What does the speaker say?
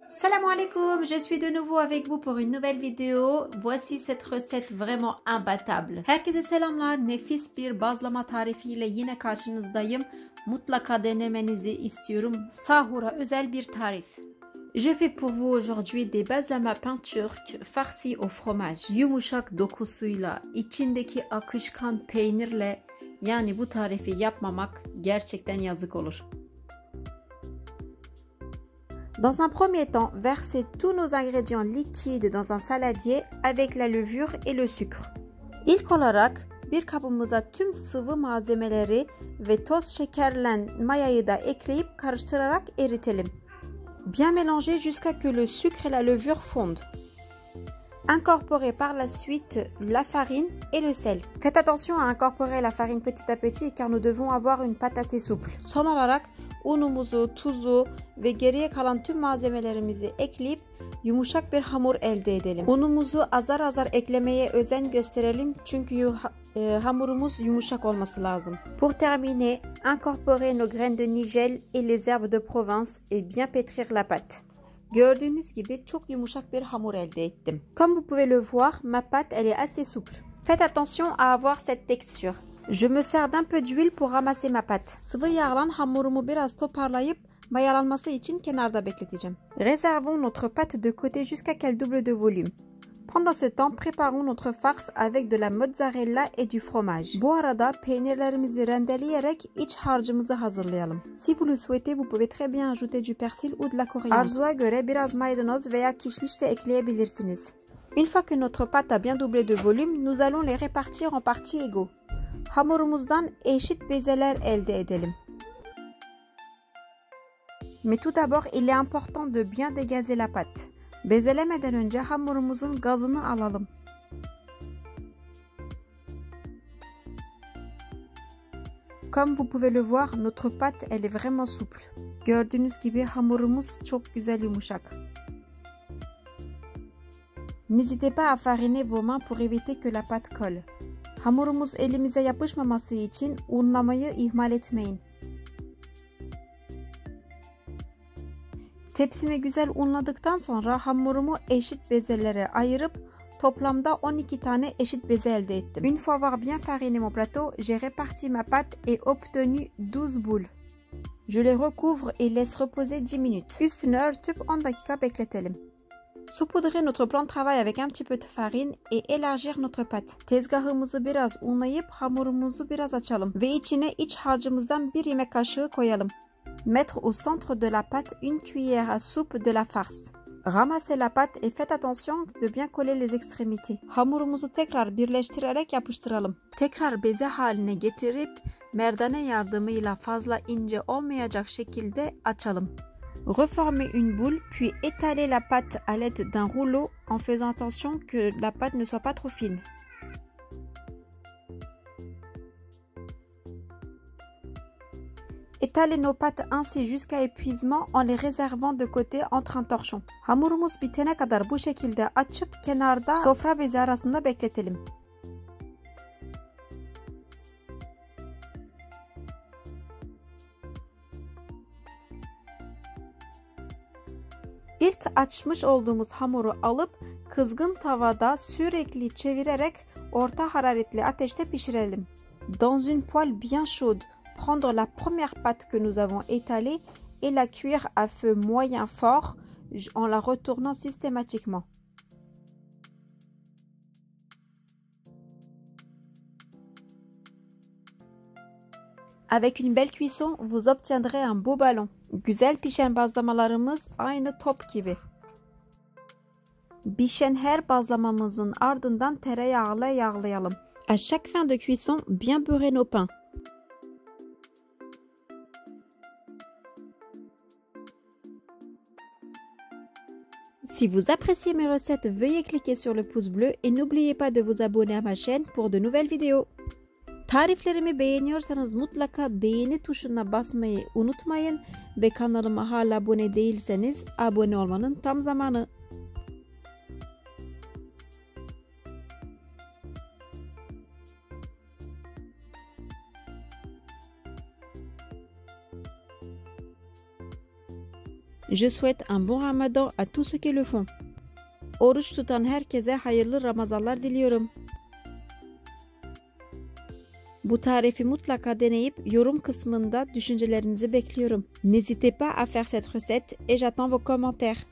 Salam alaikum, je suis de nouveau avec vous pour une nouvelle vidéo. Voici cette recette vraiment imbattable. Herkese selamlar. Nefis bir bazlama tarifiyle yine karşınızdayım. Mutlaka denemenizi istiyorum. Sahura özel bir tarif. Je fais pour vous aujourd'hui des bazlama pain turc farcis au fromage. Yumuşak dokusuyla, içindeki akışkan peynirle, yani bu tarifi yapmamak gerçekten yazık olur. Dans un premier temps, versez tous nos ingrédients liquides dans un saladier avec la levure et le sucre. İlk olarak bir kabımıza tüm sıvı malzemeleri ve toz şekerle mayayı da ekleyip karıştırarak eritelim. Bien mélanger jusqu'à que le sucre et la levure fondent. Incorporez par la suite la farine et le sel. Faites attention à incorporer la farine petit à petit car nous devons avoir une pâte assez souple. Son olarak unumuzu, tuzu ve geriye kalan tüm malzemelerimizi ekleyip yumuşak bir hamur elde edelim. Unumuzu azar azar eklemeye özen gösterelim çünkü hamurumuz yumuşak olması lazım. Pour terminer, incorporez nos graines de nigel et les herbes de Provence et bien pétrir la pâte. Gördüğünüz gibi çok yumuşak bir hamur elde ettim. Comme vous pouvez le voir, ma pâte elle est assez souple. Faites attention à avoir cette texture. Je me sers d'un peu d'huile pour ramasser ma pâte. Sıvı yağla hamurumu biraz toparlayıp mayalanması için kenarda bekleteceğim. Réservons notre pâte de côté jusqu'à qu'elle double de volume. Pendant ce temps, préparons notre farce avec de la mozzarella et du fromage. Bu arada peynirlerimizi rendeleyerek iç harcımızı hazırlayalım. Si vous le souhaitez, vous pouvez très bien ajouter du persil ou de la coriandre. Arzuya göre biraz maydanoz veya kişniş de ekleyebilirsiniz. Une fois que notre pâte a bien doublé de volume, nous allons les répartir en parties égaux. Hamurumuzdan eşit bezeler elde edelim. Mais tout d'abord, il est important de bien dégazer la pâte. Bezelemeden önce hamurumuzun gazını alalım. Comme vous pouvez le voir, notre pâte elle est vraiment souple. Gördüğünüz gibi hamurumuz çok güzel yumuşak. N'hésitez pas à fariner vos mains pour éviter que la pâte colle. Hamurumuz elimize yapışmaması için unlamayı ihmal etmeyin. Tepsimi güzel unladıktan sonra hamurumu eşit bezelere ayırıp toplamda 12 tane eşit beze elde ettim. Une fois avoir bien fariné mon plateau, j'ai réparti ma pâte et obtenu 12 boules. Je les recouvre et laisse reposer 10 minutes. Üstünü örtüp 10 dakika bekletelim. Saupoudrer notre plan de travail avec un petit peu de farine et élargir notre pâte. Tezgahımızı biraz unlayıp hamurumuzu biraz açalım ve içine iç harcımızdan bir yemek kaşığı koyalım. Mettre au centre de la pâte une cuillère à soupe de la farce. Ramassez la pâte et faites attention de bien coller les extrémités. Hamurumuzu tekrar birleştirerek yapıştıralım. Tekrar beze haline getirip merdane yardımıyla fazla ince olmayacak şekilde açalım. Reformez une boule puis étalez la pâte à l'aide d'un rouleau en faisant attention que la pâte ne soit pas trop fine. Étalez nos pâtes ainsi jusqu'à épuisement en les réservant de côté entre un torchon. Hamurumuz bitene kadar bu şekilde açıp kenarda sofra bezi arasında bekletelim. İlk açmış olduğumuz hamuru alıp kızgın tavada sürekli çevirerek orta hararetli ateşte pişirelim. Dans une poêle bien chaude, prendre la première pâte que nous avons étalée et la cuire à feu moyen fort en la retournant systématiquement. Avec une belle cuisson, vous obtiendrez un beau ballon. Güzel pişen bazlamalarımız aynı top gibi. Pişen her bazlamamızın ardından tereyağıyla yağlayalım. À chaque fin de cuisson, bien beurrer nos pains. Si vous appréciez mes recettes, veuillez cliquer sur le pouce bleu et n'oubliez pas de vous abonner à ma chaîne pour de nouvelles vidéos. Tariflerimi beğeniyorsanız mutlaka beğeni tuşuna basmayı unutmayın ve kanalıma hala abone değilseniz abone olmanın tam zamanı. Je souhaite un bon Ramadan à tous ceux qui le font. Oruç tutan herkese hayırlı Ramazanlar diliyorum. Bu tarifi mutlaka deneyip yorum kısmında düşüncelerinizi bekliyorum. N'hésitez pas à faire cette recette et j'attends vos commentaires.